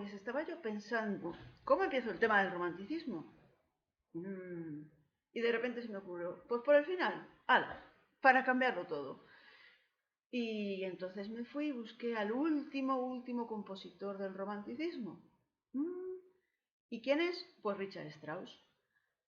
Pues estaba yo pensando, ¿cómo empiezo el tema del romanticismo? Mm, Y de repente se me ocurrió, pues por el final, ala, para cambiarlo todo. Y entonces me fui y busqué al último compositor del romanticismo. Mm, ¿Y quién es? Pues Richard Strauss.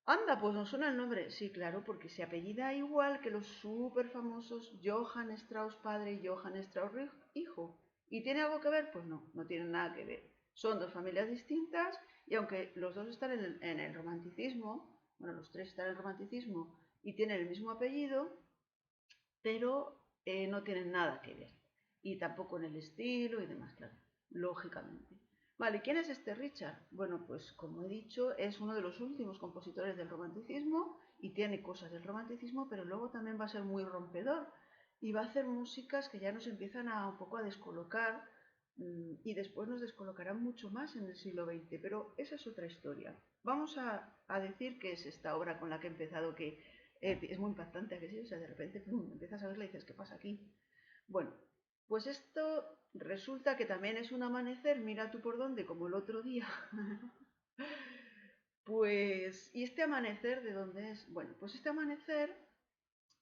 Anda, pues no suena el nombre. Sí, claro, porque se apellida igual que los súper famosos Johann Strauss padre y Johann Strauss hijo. ¿Y tiene algo que ver? Pues no, no tiene nada que ver. Son dos familias distintas y aunque los dos están en el romanticismo, bueno, los tres están en el romanticismo y tienen el mismo apellido, pero no tienen nada que ver. Y tampoco en el estilo y demás, claro, lógicamente. Vale, ¿quién es este Richard? Bueno, pues como he dicho, es uno de los últimos compositores del romanticismo y tiene cosas del romanticismo, pero luego también va a ser muy rompedor y va a hacer músicas que ya nos empiezan a un poco a descolocar y después nos descolocarán mucho más en el siglo XX, pero esa es otra historia. Vamos a decir que es esta obra con la que he empezado, que es muy impactante, ¿a que sí? O sea, de repente empiezas a verla y dices, ¿qué pasa aquí? Bueno, pues esto resulta que también es un amanecer, mira tú por dónde, como el otro día. Pues, ¿y este amanecer de dónde es? Bueno, pues este amanecer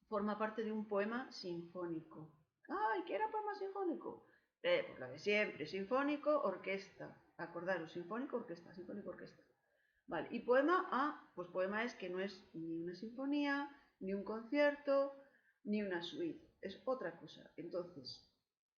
forma parte de un poema sinfónico. ¡Ay, qué era poema sinfónico! Pues lo de siempre, sinfónico, orquesta. Acordaros, sinfónico, orquesta, sinfónico, orquesta. Vale, y poema, pues poema es que no es ni una sinfonía, ni un concierto, ni una suite, es otra cosa. Entonces,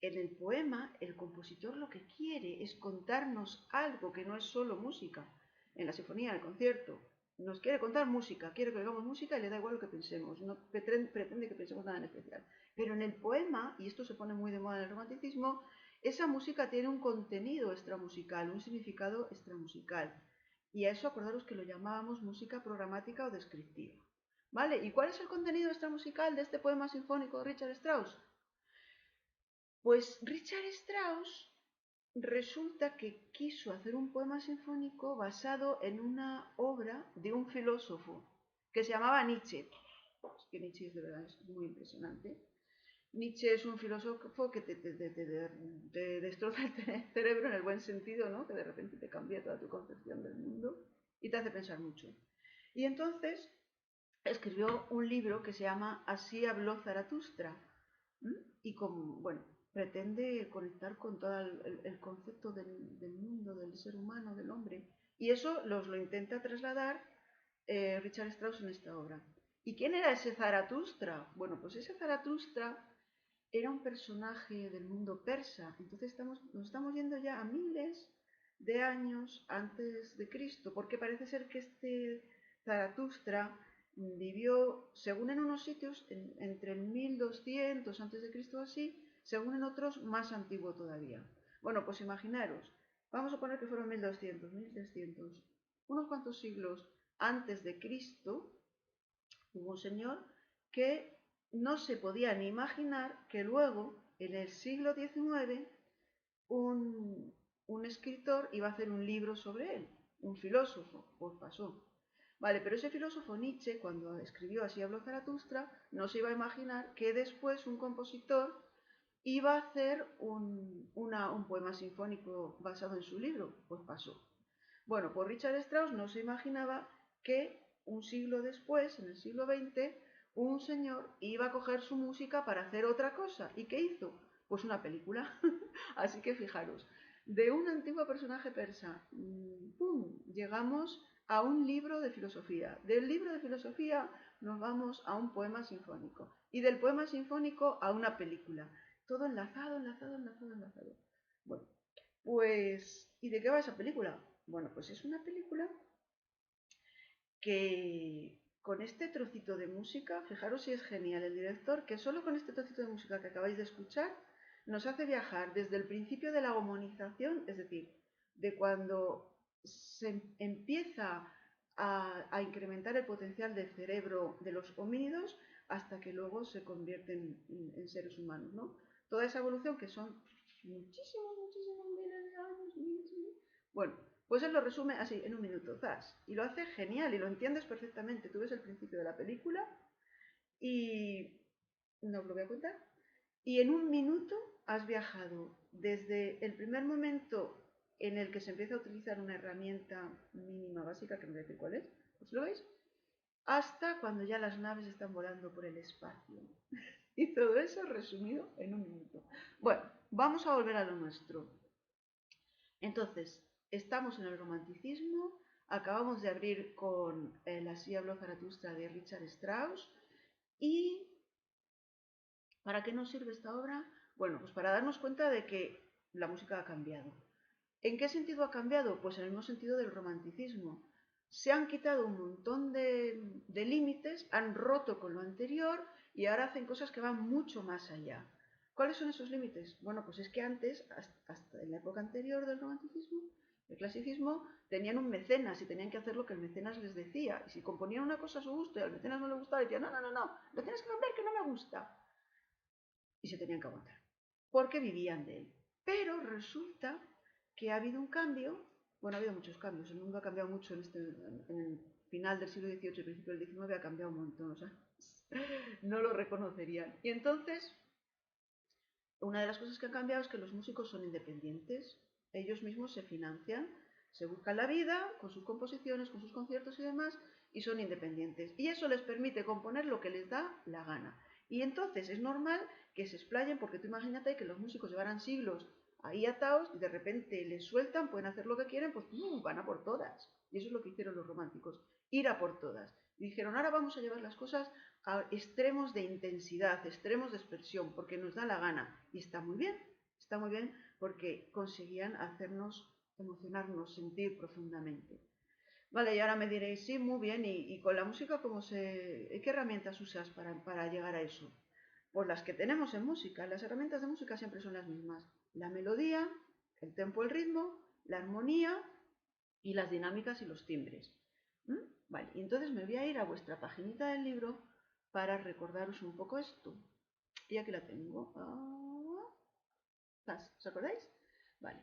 en el poema, el compositor lo que quiere es contarnos algo que no es solo música. En la sinfonía, en el concierto, nos quiere contar música, quiere que hagamos música y le da igual lo que pensemos, no pretende que pensemos nada en especial. Pero en el poema, y esto se pone muy de moda en el romanticismo, esa música tiene un contenido extramusical, un significado extramusical. Y a eso acordaros que lo llamábamos música programática o descriptiva. ¿Vale? ¿Y cuál es el contenido extramusical de este poema sinfónico de Richard Strauss? Pues Richard Strauss resulta que quiso hacer un poema sinfónico basado en una obra de un filósofo que se llamaba Nietzsche. Es que Nietzsche de verdad es muy impresionante. Nietzsche es un filósofo que te destroza el cerebro en el buen sentido, ¿no? Que de repente te cambia toda tu concepción del mundo y te hace pensar mucho. Y entonces escribió un libro que se llama Así habló Zaratustra. ¿M? Y con, bueno, pretende conectar con todo el concepto del mundo, del ser humano, del hombre. Y eso lo intenta trasladar Richard Strauss en esta obra. ¿Y quién era ese Zaratustra? Bueno, pues ese Zaratustra era un personaje del mundo persa. Entonces nos estamos yendo ya a miles de años antes de Cristo, porque parece ser que este Zaratustra vivió, según en unos sitios, entre el 1200 antes de Cristo así, según en otros más antiguo todavía. Bueno, pues imaginaros, vamos a poner que fueron 1200, 1300, unos cuantos siglos antes de Cristo, hubo un señor que no se podía ni imaginar que luego, en el siglo XIX, un escritor iba a hacer un libro sobre él, un filósofo, pues pasó. Vale, pero ese filósofo Nietzsche, cuando escribió Así habló Zaratustra, no se iba a imaginar que después un compositor iba a hacer un poema sinfónico basado en su libro, pues pasó. Bueno, pues Richard Strauss no se imaginaba que un siglo después, en el siglo XX, un señor iba a coger su música para hacer otra cosa. ¿Y qué hizo? Pues una película. Así que fijaros, de un antiguo personaje persa, ¡pum!, llegamos a un libro de filosofía. Del libro de filosofía nos vamos a un poema sinfónico. Y del poema sinfónico a una película. Todo enlazado, enlazado, enlazado, enlazado. Bueno, pues, ¿y de qué va esa película? Bueno, pues es una película que con este trocito de música, fijaros si es genial el director, que solo con este trocito de música que acabáis de escuchar nos hace viajar desde el principio de la homonización, es decir, de cuando se empieza a incrementar el potencial del cerebro de los homínidos hasta que luego se convierten en seres humanos, ¿no? Toda esa evolución que son muchísimos miles de años, bueno, pues él lo resume así, en un minuto, zas. Y lo hace genial y lo entiendes perfectamente. Tú ves el principio de la película y no os lo voy a contar. Y en un minuto has viajado desde el primer momento en el que se empieza a utilizar una herramienta mínima básica, que no voy a decir cuál es, ¿os lo veis? Hasta cuando ya las naves están volando por el espacio. Y todo eso resumido en un minuto. Bueno, vamos a volver a lo nuestro. Entonces, estamos en el romanticismo, acabamos de abrir con Así habló Zaratustra de Richard Strauss. ¿Y para qué nos sirve esta obra? Bueno, pues para darnos cuenta de que la música ha cambiado. ¿En qué sentido ha cambiado? Pues en el mismo sentido del romanticismo. Se han quitado un montón de límites, han roto con lo anterior y ahora hacen cosas que van mucho más allá. ¿Cuáles son esos límites? Bueno, pues es que antes, hasta en la época anterior del romanticismo, el clasicismo, tenían un mecenas y tenían que hacer lo que el mecenas les decía. Y si componían una cosa a su gusto y al mecenas no le gustaba, decían, no, no, no, no, lo tienes que cambiar que no me gusta. Y se tenían que aguantar, porque vivían de él. Pero resulta que ha habido un cambio, bueno, ha habido muchos cambios, el mundo ha cambiado mucho en el final del siglo XVIII y principio del XIX, ha cambiado un montón, o sea, no lo reconocerían. Y entonces, una de las cosas que han cambiado es que los músicos son independientes, ellos mismos se financian, se buscan la vida con sus composiciones, con sus conciertos y demás, y son independientes. Y eso les permite componer lo que les da la gana. Y entonces es normal que se explayen, porque tú imagínate que los músicos llevaran siglos ahí atados y de repente les sueltan, pueden hacer lo que quieren, pues van a por todas. Y eso es lo que hicieron los románticos, ir a por todas. Y dijeron, ahora vamos a llevar las cosas a extremos de intensidad, extremos de expresión, porque nos da la gana. Y está muy bien porque conseguían hacernos emocionarnos, sentir profundamente. Vale, y ahora me diréis, sí, muy bien, y con la música, ¿qué herramientas usas para llegar a eso? Pues las que tenemos en música, las herramientas de música siempre son las mismas. La melodía, el tempo, el ritmo, la armonía y las dinámicas y los timbres. ¿Mm? Vale, y entonces me voy a ir a vuestra paginita del libro para recordaros un poco esto. Y aquí la tengo. ¿Os acordáis? Vale.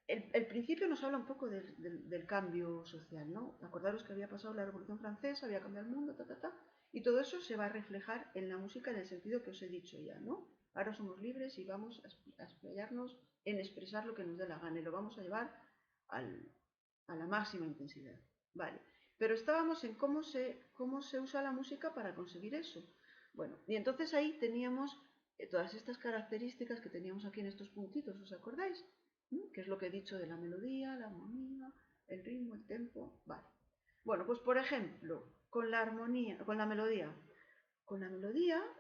El principio nos habla un poco del cambio social, ¿no? Acordaros que había pasado la Revolución Francesa, había cambiado el mundo, y todo eso se va a reflejar en la música en el sentido que os he dicho ya, ¿no? Ahora somos libres y vamos a explayarnos en expresar lo que nos dé la gana y lo vamos a llevar a la máxima intensidad. Vale, pero estábamos en cómo se usa la música para conseguir eso. Bueno, y entonces ahí teníamos todas estas características que teníamos aquí en estos puntitos, ¿os acordáis? Que es lo que he dicho de la melodía, la armonía, el ritmo, el tempo. Vale. Bueno, pues por ejemplo, con la armonía, con la melodía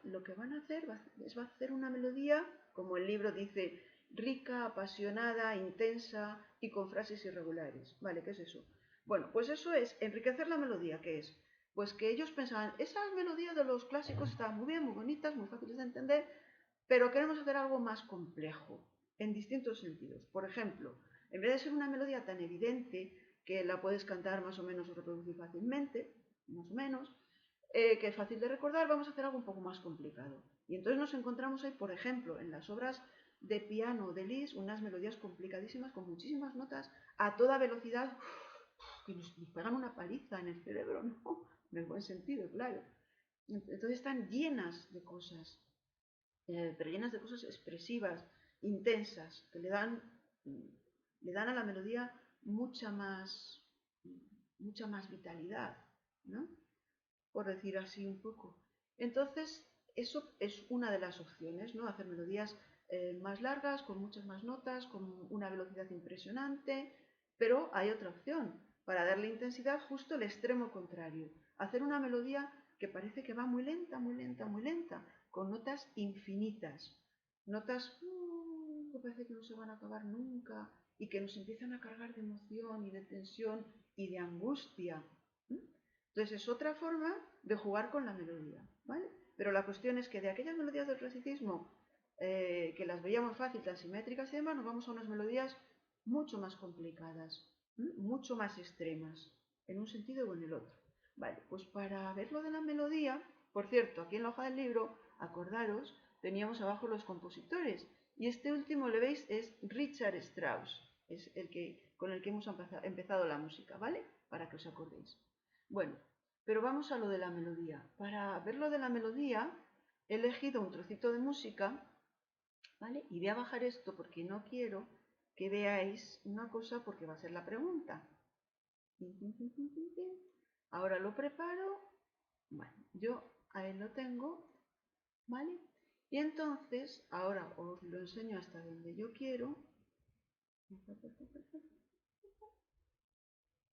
lo que van a hacer es va a hacer una melodía, como el libro dice, rica, apasionada, intensa y con frases irregulares. ¿Vale? ¿Qué es eso? Bueno, pues eso es enriquecer la melodía, ¿qué es? Pues que ellos pensaban, esas melodías de los clásicos estaban muy bien, muy bonitas, muy fáciles de entender, pero queremos hacer algo más complejo, en distintos sentidos. Por ejemplo, en vez de ser una melodía tan evidente que la puedes cantar más o menos o reproducir fácilmente, más o menos, que es fácil de recordar, vamos a hacer algo un poco más complicado. Y entonces nos encontramos ahí, por ejemplo, en las obras de piano de Liszt, unas melodías complicadísimas con muchísimas notas a toda velocidad que nos pegan una paliza en el cerebro, ¿no? En el buen sentido, claro. Entonces están llenas de cosas, pero llenas de cosas expresivas, intensas, que le dan a la melodía mucha más vitalidad, ¿no? Por decir así un poco. Entonces, eso es una de las opciones, ¿no? Hacer melodías más largas, con muchas más notas, con una velocidad impresionante, pero hay otra opción, para darle intensidad justo el extremo contrario, hacer una melodía que parece que va muy lenta, muy lenta, muy lenta, con notas infinitas, notas que parece que no se van a acabar nunca y que nos empiezan a cargar de emoción y de tensión y de angustia. Entonces es otra forma de jugar con la melodía, ¿vale? Pero la cuestión es que de aquellas melodías del clasicismo que las veíamos fáciles, tan simétricas y demás, nos vamos a unas melodías mucho más complicadas, mucho más extremas, en un sentido o en el otro. Vale, pues para ver lo de la melodía, por cierto, aquí en la hoja del libro, acordaros, teníamos abajo los compositores, y este último, le veis, es Richard Strauss, es con el que hemos empezado la música, ¿vale? Para que os acordéis. Bueno, pero vamos a lo de la melodía. Para ver lo de la melodía, he elegido un trocito de música, ¿vale? Y voy a bajar esto porque no quiero que veáis una cosa porque va a ser la pregunta. Ahora lo preparo. Bueno, yo ahí lo tengo, ¿vale? Y entonces, ahora os lo enseño hasta donde yo quiero.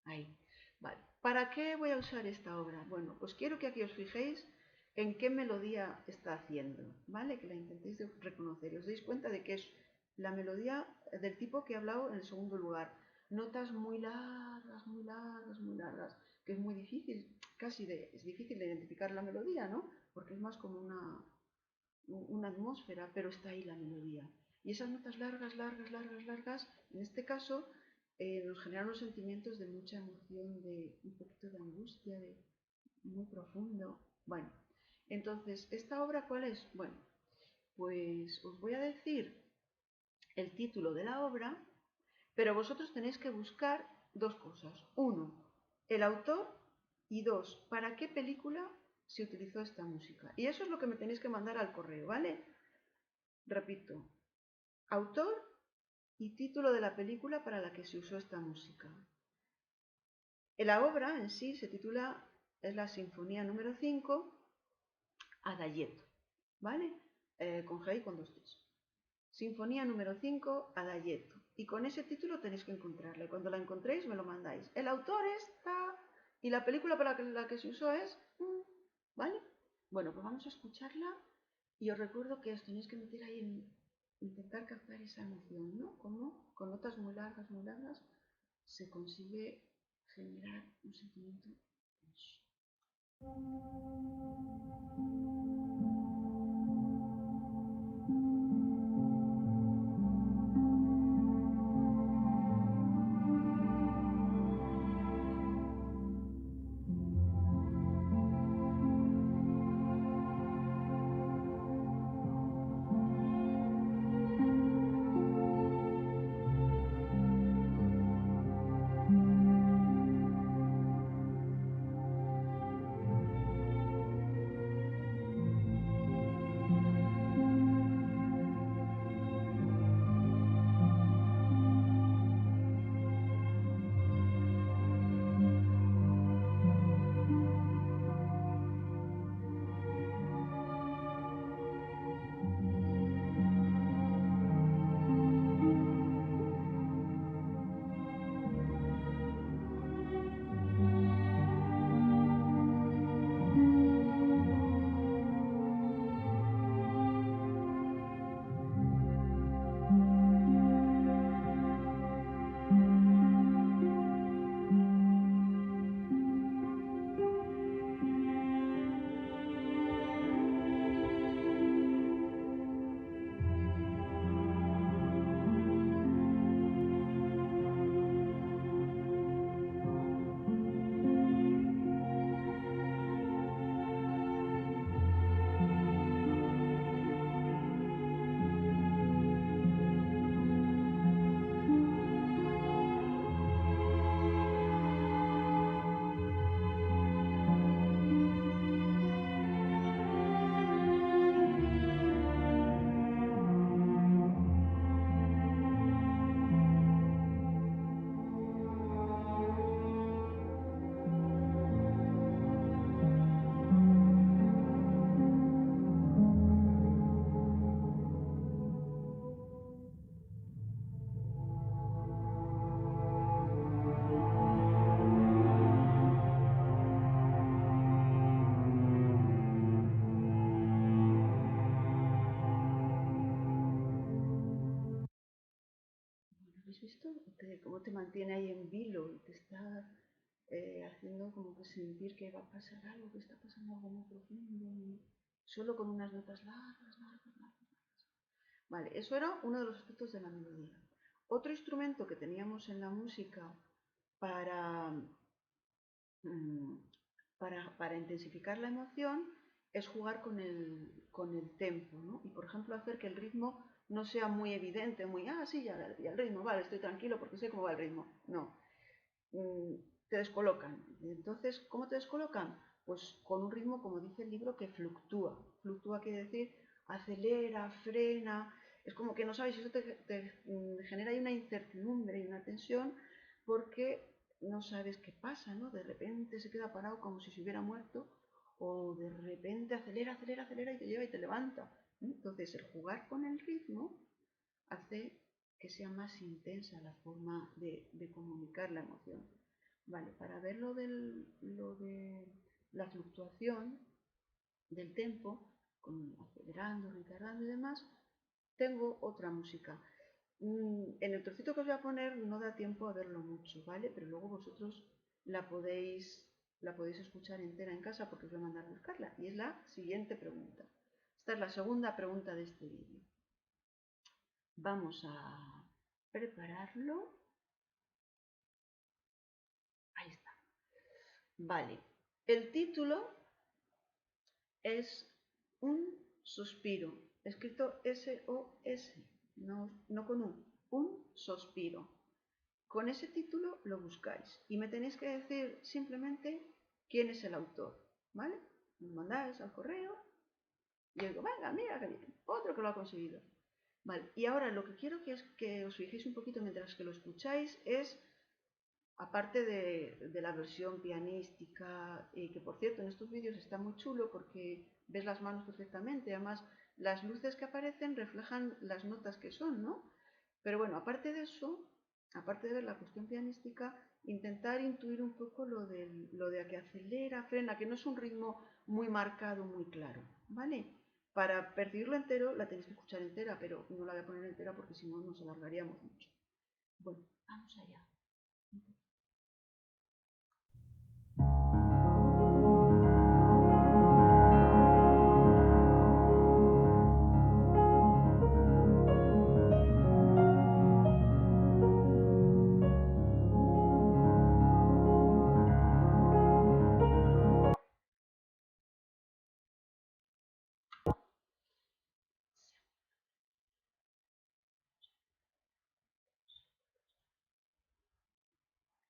Ahí, vale. ¿Para qué voy a usar esta obra? Bueno, pues quiero que aquí os fijéis en qué melodía está haciendo, ¿vale? Que la intentéis reconocer y os deis cuenta de que es la melodía del tipo que he hablado en el segundo lugar. Notas muy largas, muy largas, muy largas, que es muy difícil, es difícil de identificar la melodía, ¿no? Porque es más como una atmósfera, pero está ahí la melodía. Y esas notas largas, largas, largas, largas, en este caso, nos generan unos sentimientos de mucha emoción, de un poquito de angustia, de muy profundo. Bueno, entonces, ¿esta obra cuál es? Bueno, pues os voy a decir el título de la obra, pero vosotros tenéis que buscar dos cosas. Uno, el autor y dos, ¿para qué película se utilizó esta música? Y eso es lo que me tenéis que mandar al correo, ¿vale? Repito, autor y título de la película para la que se usó esta música. La obra en sí se titula, es la Sinfonía número 5, Adagietto, ¿vale? Con G y con dos T's. Sinfonía número 5, Adagietto. Y con ese título tenéis que encontrarla. Y cuando la encontréis me lo mandáis. El autor está y la película para la que se usó es... ¿Vale? Bueno, pues vamos a escucharla y os recuerdo que os tenéis que meter ahí en intentar captar esa emoción, ¿no? Como con notas muy largas, se consigue generar un sentimiento tenso. ¿Habéis visto cómo te mantiene ahí en vilo y te está haciendo como que sentir que va a pasar algo, que está pasando algo muy profundo, solo con unas notas largas, largas, largas? Vale, eso era uno de los aspectos de la melodía. Otro instrumento que teníamos en la música para, mm, para intensificar la emoción es jugar con el tempo, ¿no? Y por ejemplo hacer que el ritmo no sea muy evidente, muy, sí, ya el ritmo, vale, estoy tranquilo porque sé cómo va el ritmo. No, te descolocan. Entonces, ¿cómo te descolocan? Pues con un ritmo, como dice el libro, que fluctúa. Fluctúa quiere decir acelera, frena, es como que no sabes, eso te genera ahí una incertidumbre y una tensión porque no sabes qué pasa, ¿no? De repente se queda parado como si se hubiera muerto o de repente acelera, acelera, acelera y te lleva y te levanta. Entonces el jugar con el ritmo hace que sea más intensa la forma de comunicar la emoción. Vale, para ver lo de la fluctuación del tempo, acelerando, retardando y demás, tengo otra música. En el trocito que os voy a poner no da tiempo a verlo mucho, ¿vale? Pero luego vosotros la podéis, la podéis escuchar entera en casa porque os voy a mandar a buscarla. Y es la siguiente pregunta. Esta es la segunda pregunta de este vídeo. Vamos a prepararlo. Ahí está. Vale. El título es Un suspiro, escrito S-O-S, no con un suspiro. Con ese título lo buscáis y me tenéis que decir simplemente quién es el autor, ¿vale? Me mandáis al correo y yo digo, venga, mira que bien, otro que lo ha conseguido. Vale, y ahora lo que quiero que es que os fijéis un poquito mientras que lo escucháis es, aparte de la versión pianística, que por cierto en estos vídeos está muy chulo porque ves las manos perfectamente, además las luces que aparecen reflejan las notas que son, ¿no? Pero bueno, aparte de eso, aparte de ver la cuestión pianística, intentar intuir un poco lo de que acelera, frena, que no es un ritmo muy marcado, muy claro, ¿vale? Para percibirlo entero la tenéis que escuchar entera, pero no la voy a poner entera porque si no nos alargaríamos mucho. Bueno, vamos allá.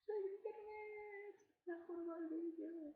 Soy internet, mejor va el vídeo.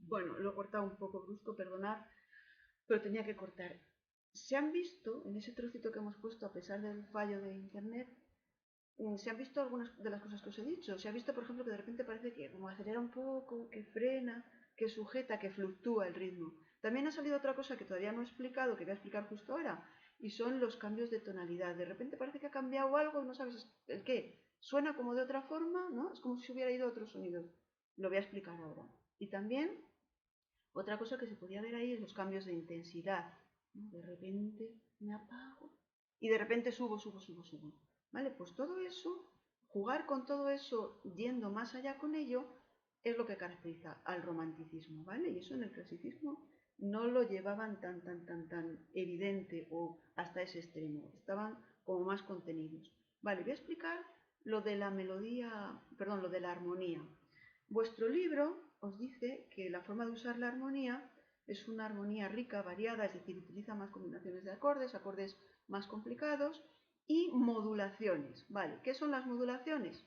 Bueno, lo he cortado un poco brusco, perdonad, pero tenía que cortar. Se han visto, en ese trocito que hemos puesto, a pesar del fallo de internet, se han visto algunas de las cosas que os he dicho. Se ha visto, por ejemplo, que de repente parece que como acelera un poco, que frena, que sujeta, que fluctúa el ritmo. También ha salido otra cosa que todavía no he explicado, que voy a explicar justo ahora, y son los cambios de tonalidad. De repente parece que ha cambiado algo y no sabes el qué. Suena como de otra forma, ¿no? Es como si hubiera ido a otro sonido. Lo voy a explicar ahora. Y también otra cosa que se podía ver ahí es los cambios de intensidad, ¿no? De repente me apago y de repente subo, subo, subo, subo. ¿Vale? Pues todo eso, jugar con todo eso, yendo más allá con ello, es lo que caracteriza al romanticismo, ¿vale? Y eso en el clasicismo no lo llevaban tan evidente o hasta ese extremo. Estaban como más contenidos. Vale, voy a explicar lo de la melodía, perdón, lo de la armonía. Vuestro libro os dice que la forma de usar la armonía es una armonía rica, variada, es decir, utiliza más combinaciones de acordes, acordes más complicados y modulaciones. ¿Vale? ¿Qué son las modulaciones?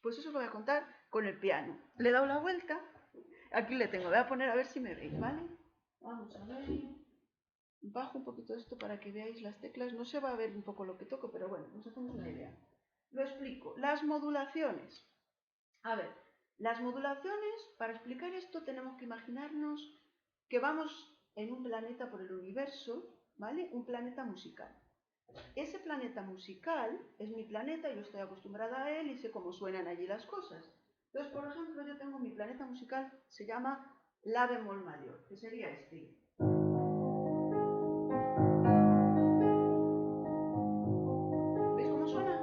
Pues eso lo voy a contar con el piano. Le he dado la vuelta. Aquí le tengo. Voy a poner a ver si me veis, ¿vale? Vamos a ver. Bajo un poquito esto para que veáis las teclas. No se va a ver un poco lo que toco, pero bueno, nos hacemos una idea. Lo explico. Las modulaciones. A ver, las modulaciones, para explicar esto tenemos que imaginarnos que vamos en un planeta por el universo, ¿vale? Un planeta musical. Ese planeta musical es mi planeta, yo estoy acostumbrada a él y sé cómo suenan allí las cosas. Entonces, por ejemplo, yo tengo mi planeta musical, se llama La bemol mayor, que sería este. ¿Veis cómo suena?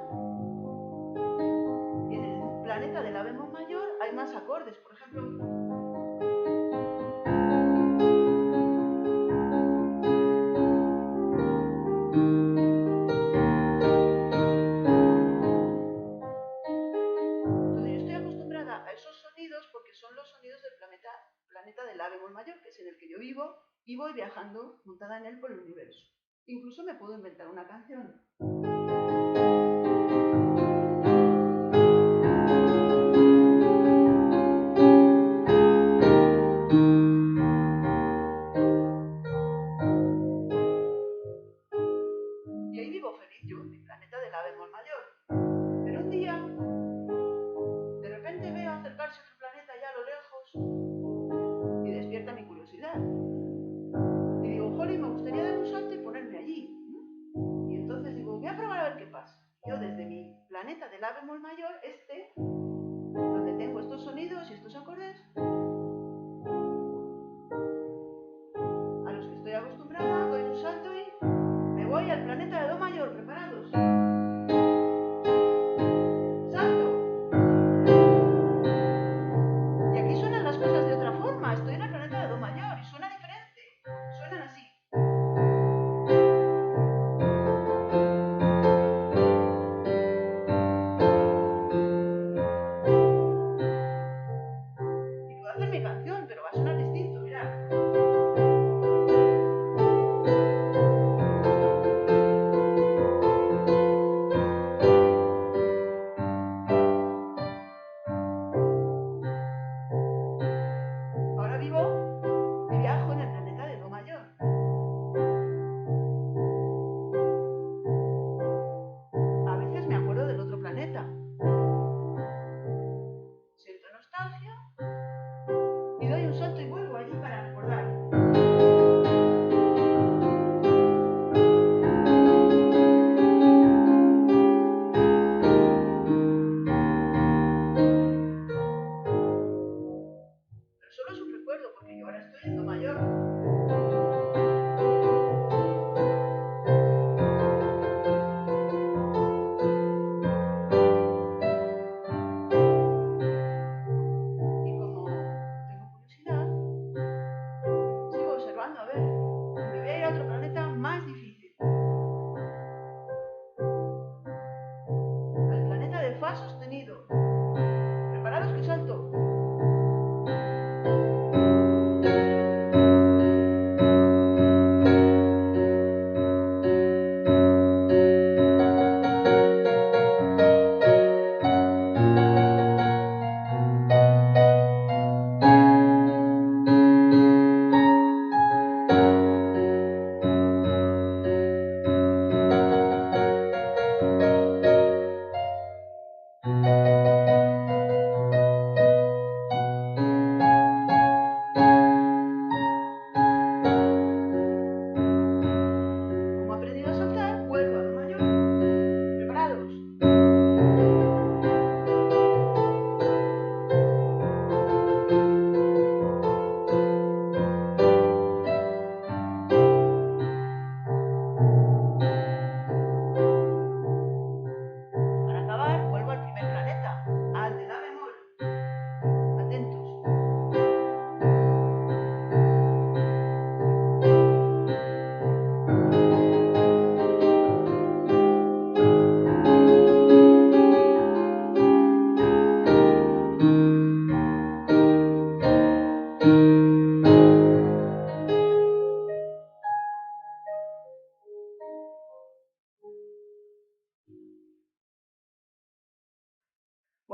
Y en el planeta de La bemol mayor hay más acordes, por ejemplo. A esos sonidos porque son los sonidos del planeta de La bemol mayor, que es en el que yo vivo, y voy viajando montada en él por el universo. Incluso me puedo inventar una canción. Y ahí vivo feliz yo, en mi planeta de La bemol mayor. Pero un día, de repente veo acercarse otro planeta allá a lo lejos y despierta mi curiosidad. Y digo, jolín, me gustaría dar un salto y ponerme allí. Y entonces digo, voy a probar a ver qué pasa. Yo desde mi planeta de La bemol mayor, donde tengo estos sonidos y estos acordes, a los que estoy acostumbrada, doy un salto y me voy al planeta de Do mayor. ¿Preparados? ¡Salto! Y aquí suenan las cosas de otra forma. Estoy en el planeta de Do mayor y suena diferente. Suenan así.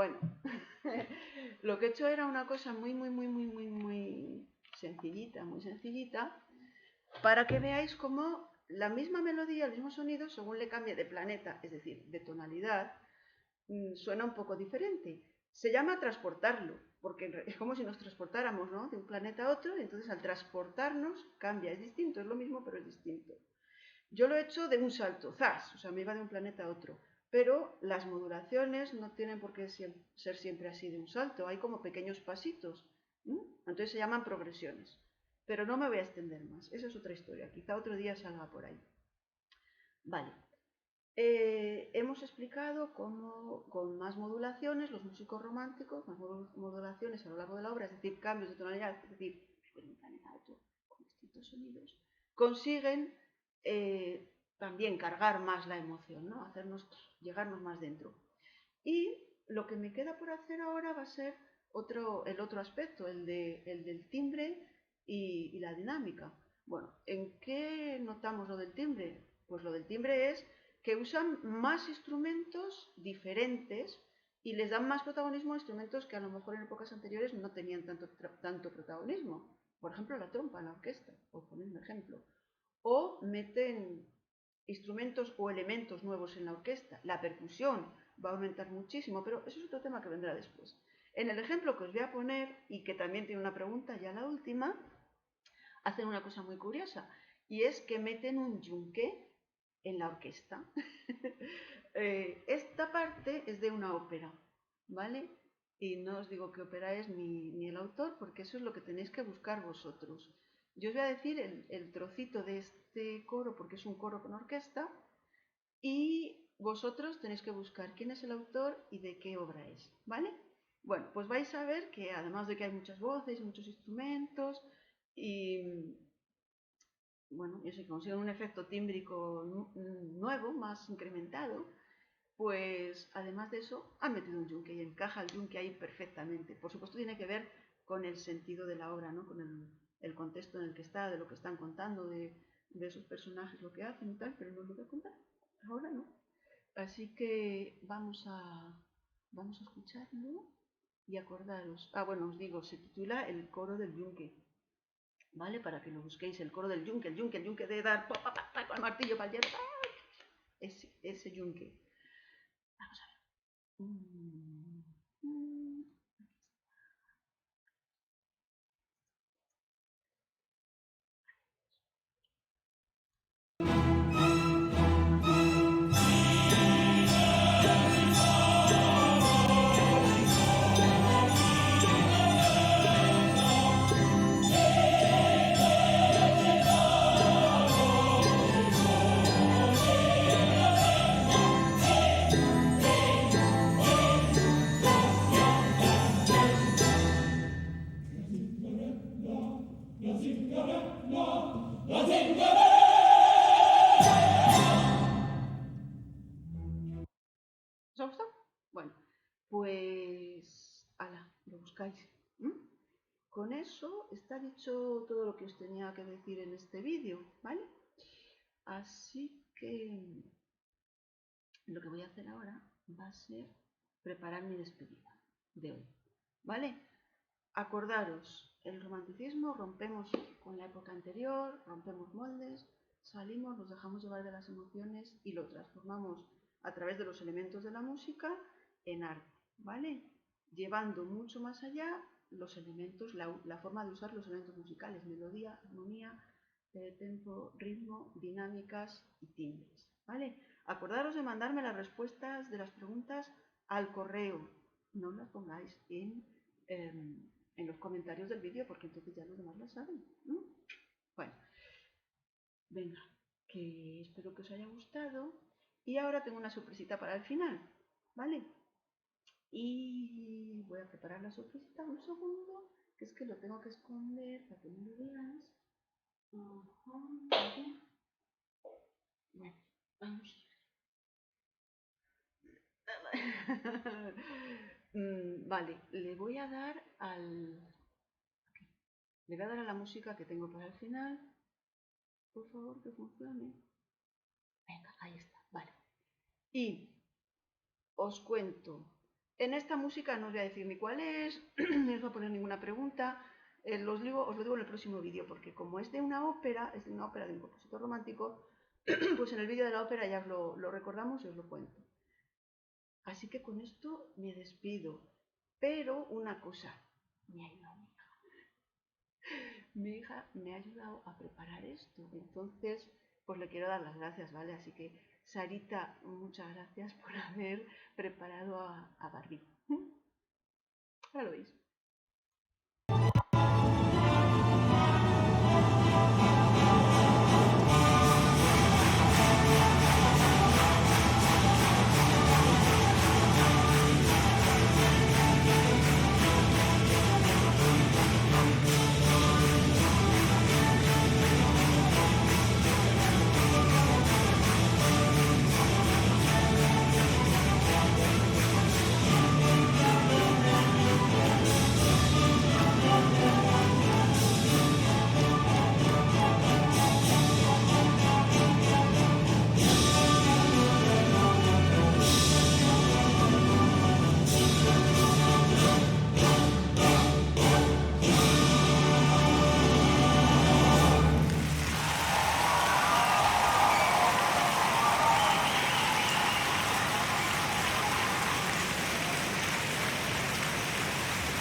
Bueno, lo que he hecho era una cosa muy sencillita, para que veáis cómo la misma melodía, el mismo sonido, según le cambie de planeta, es decir, de tonalidad, suena un poco diferente. Se llama transportarlo, porque es como si nos transportáramos, ¿no?, de un planeta a otro, y entonces al transportarnos cambia, es distinto, es lo mismo pero es distinto. Yo lo he hecho de un salto, ¡zas! O sea, me iba de un planeta a otro. Pero las modulaciones no tienen por qué ser siempre así de un salto, hay como pequeños pasitos. Entonces se llaman progresiones. Pero no me voy a extender más, esa es otra historia, quizá otro día salga por ahí. Vale, hemos explicado cómo con más modulaciones, los músicos románticos, más modulaciones a lo largo de la obra, es decir, cambios de tonalidad, es decir, de un planeta a otro, con distintos sonidos, consiguen también cargar más la emoción, ¿no?, hacernos llegarnos más dentro. Y lo que me queda por hacer ahora va a ser el otro aspecto, el del timbre y la dinámica. Bueno, ¿en qué notamos lo del timbre? Pues lo del timbre es que usan más instrumentos diferentes y les dan más protagonismo a instrumentos que a lo mejor en épocas anteriores no tenían tanto protagonismo. Por ejemplo, la trompa en la orquesta, por poner un ejemplo. O meten instrumentos o elementos nuevos en la orquesta. La percusión va a aumentar muchísimo, pero eso es otro tema que vendrá después. En el ejemplo que os voy a poner, y que también tiene una pregunta, ya la última, hacen una cosa muy curiosa, y es que meten un yunque en la orquesta. Esta parte es de una ópera, ¿vale? Y no os digo qué ópera es ni el autor, porque eso es lo que tenéis que buscar vosotros. Yo os voy a decir el trocito de este coro, porque es un coro con orquesta, y vosotros tenéis que buscar quién es el autor y de qué obra es, ¿vale? Bueno, pues vais a ver que además de que hay muchas voces, muchos instrumentos, y bueno, y se consigue un efecto tímbrico nuevo, más incrementado, pues además de eso han metido un yunque y encaja el yunque ahí perfectamente. Por supuesto tiene que ver con el sentido de la obra, ¿no?, con el contexto en el que está, de lo que están contando, de esos personajes, lo que hacen y tal, pero no os lo voy a contar, ahora no. Así que vamos a escucharlo y acordaros. Ah, bueno, os digo, se titula El coro del yunque, ¿vale? Para que lo busquéis, el coro del yunque, el yunque de dar pa, pa, pa, con el martillo para el hierro. Ese yunque. Vamos a ver. ¿Os ha gustado? Bueno, pues ala, lo buscáis. Con eso está dicho todo lo que os tenía que decir en este vídeo, ¿vale? Así que lo que voy a hacer ahora va a ser preparar mi despedida de hoy, ¿vale? Acordaros, el romanticismo, rompemos con la época anterior, rompemos moldes, salimos, nos dejamos llevar de las emociones y lo transformamos a través de los elementos de la música en arte, ¿vale? Llevando mucho más allá los elementos, la forma de usar los elementos musicales, melodía, armonía, tempo, ritmo, dinámicas y timbres, ¿vale? Acordaros de mandarme las respuestas de las preguntas al correo, no las pongáis en los comentarios del vídeo, porque entonces ya los demás lo saben, ¿no? Bueno, venga, que espero que os haya gustado. Y ahora tengo una sorpresita para el final, ¿vale? Y voy a preparar la sorpresita un segundo, que es que lo tengo que esconder para que no lo veas. Bueno, vamos. Vale, le voy a dar le voy a dar a la música que tengo para el final. Por favor, que funcione. Venga, ahí está, vale. Y os cuento En esta música no os voy a decir ni cuál es, ni os voy a poner ninguna pregunta. Os lo digo en el próximo vídeo, porque como es de una ópera, de un compositor romántico, pues en el vídeo de la ópera ya os lo recordamos y os lo cuento. Así que con esto me despido. Pero una cosa, me ha ayudado mi hija me ha ayudado a preparar esto. Entonces, pues le quiero dar las gracias, ¿vale? Así que, Sarita, muchas gracias por haber preparado a Barbie. Ya lo veis.